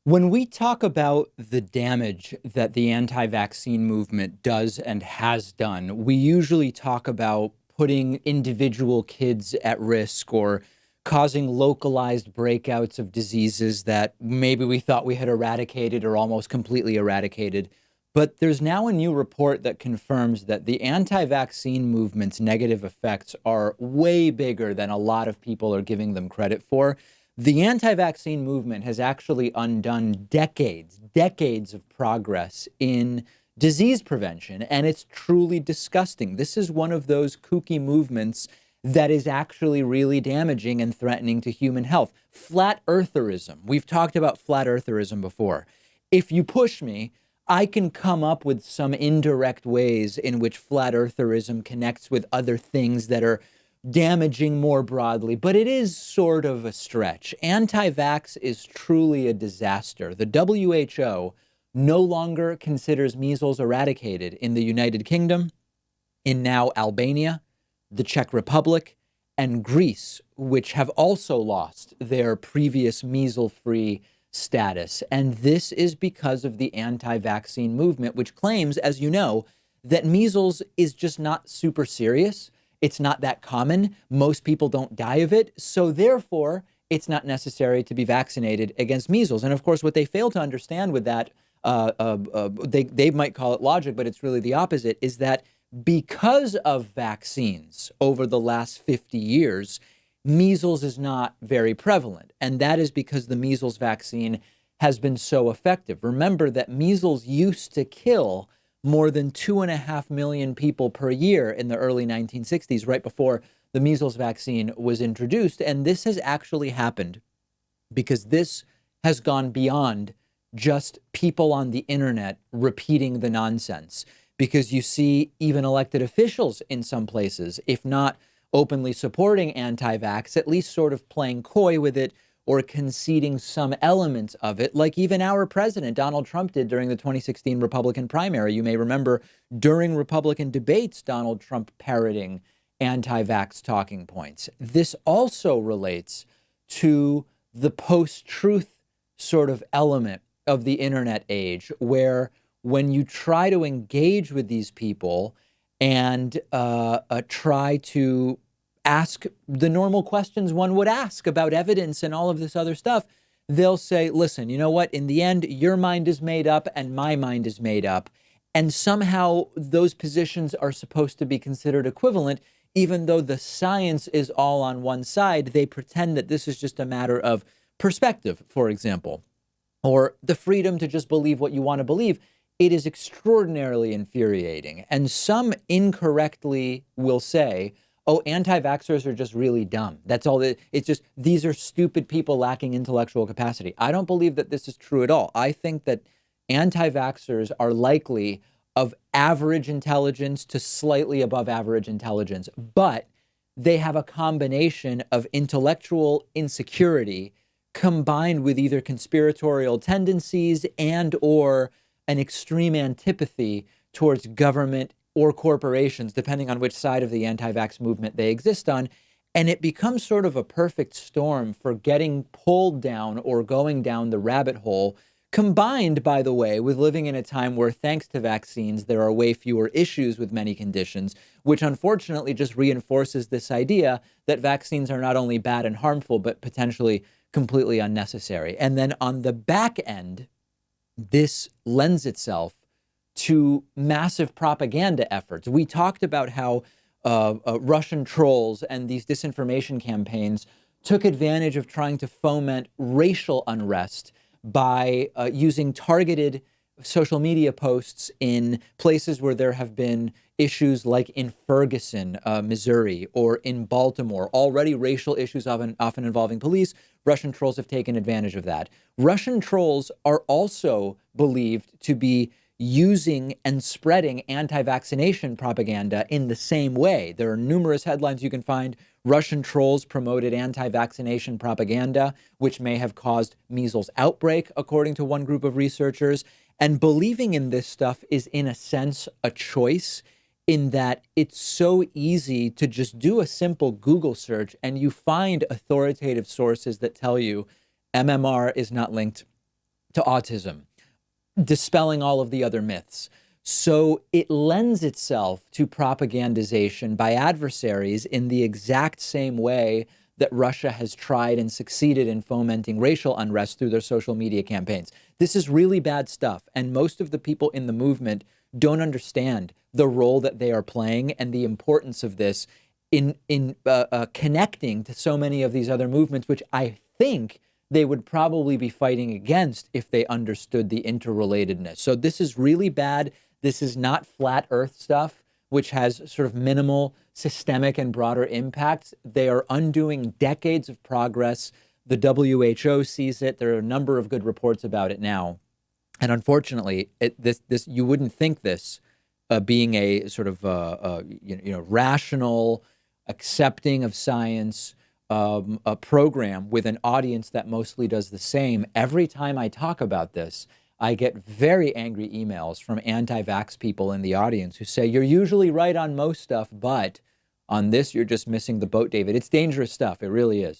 When we talk about the damage that the anti vaccine movement does and has done, we usually talk about putting individual kids at risk or causing localized breakouts of diseases that maybe we thought we had eradicated or almost completely eradicated. But there's now a new report that confirms that the anti vaccine movement's negative effects are way bigger than a lot of people are giving them credit for. The anti vaccine movement has actually undone decades of progress in disease prevention, and it's truly disgusting. This is one of those kooky movements that is actually really damaging and threatening to human health. Flat eartherism. We've talked about flat eartherism before. If you push me, I can come up with some indirect ways in which flat eartherism connects with other things that are damaging more broadly, but it is sort of a stretch. Anti vax is truly a disaster. The WHO no longer considers measles eradicated in the United Kingdom, in now Albania, the Czech Republic, and Greece, which have also lost their previous measles free status. And this is because of the anti vaccine movement, which claims, as you know, that measles is just not super serious. It's not that common. Most people don't die of it. So therefore, it's not necessary to be vaccinated against measles. And of course, what they fail to understand with that, they might call it logic, but it's really the opposite, is that because of vaccines over the last 50 years, measles is not very prevalent. And that is because the measles vaccine has been so effective. Remember that measles used to kill more than 2.5 million people per year in the early 1960s, right before the measles vaccine was introduced. And this has actually happened because this has gone beyond just people on the internet repeating the nonsense. Because you see even elected officials in some places, if not openly supporting anti-vax, at least sort of playing coy with it or conceding some elements of it, like even our president, Donald Trump, did during the 2016 Republican primary. You may remember during Republican debates, Donald Trump parroting anti-vax talking points. This also relates to the post-truth sort of element of the internet age, where when you try to engage with these people and try to ask the normal questions one would ask about evidence and all of this other stuff, they'll say, listen, you know what? In the end, your mind is made up and my mind is made up. And somehow those positions are supposed to be considered equivalent, even though the science is all on one side. They pretend that this is just a matter of perspective, for example, or the freedom to just believe what you want to believe. It is extraordinarily infuriating. And some incorrectly will say, oh, anti-vaxxers are just really dumb. That's all. It's just, these are stupid people lacking intellectual capacity. I don't believe that this is true at all. I think that anti-vaxxers are likely of average intelligence to slightly above average intelligence, but they have a combination of intellectual insecurity combined with either conspiratorial tendencies and or an extreme antipathy towards government or corporations, depending on which side of the anti-vax movement they exist on. And it becomes sort of a perfect storm for getting pulled down or going down the rabbit hole, combined, by the way, with living in a time where, thanks to vaccines, there are way fewer issues with many conditions, which unfortunately just reinforces this idea that vaccines are not only bad and harmful, but potentially completely unnecessary. And then on the back end, this lends itself to massive propaganda efforts. We talked about how Russian trolls and these disinformation campaigns took advantage of trying to foment racial unrest by using targeted social media posts in places where there have been issues like in Ferguson, Missouri, or in Baltimore, already racial issues often involving police. Russian trolls have taken advantage of that. Russian trolls are also believed to be using and spreading anti-vaccination propaganda in the same way. There are numerous headlines you can find. Russian trolls promoted anti-vaccination propaganda, which may have caused measles outbreak, according to one group of researchers. And believing in this stuff is, in a sense, a choice, in that it's so easy to just do a simple Google search and you find authoritative sources that tell you MMR is not linked to autism, dispelling all of the other myths. So it lends itself to propagandization by adversaries in the exact same way that Russia has tried and succeeded in fomenting racial unrest through their social media campaigns. This is really bad stuff. And most of the people in the movement don't understand the role that they are playing and the importance of this in connecting to so many of these other movements, which I think they would probably be fighting against if they understood the interrelatedness. So this is really bad. This is not flat earth stuff, which has sort of minimal systemic and broader impacts. They are undoing decades of progress. The WHO sees it. There are a number of good reports about it now. And unfortunately, this you wouldn't think this being a sort of rational, accepting of science, a program with an audience that mostly does the same. Every time I talk about this, I get very angry emails from anti-vax people in the audience who say, you're usually right on most stuff, but on this, you're just missing the boat, David. It's dangerous stuff. It really is.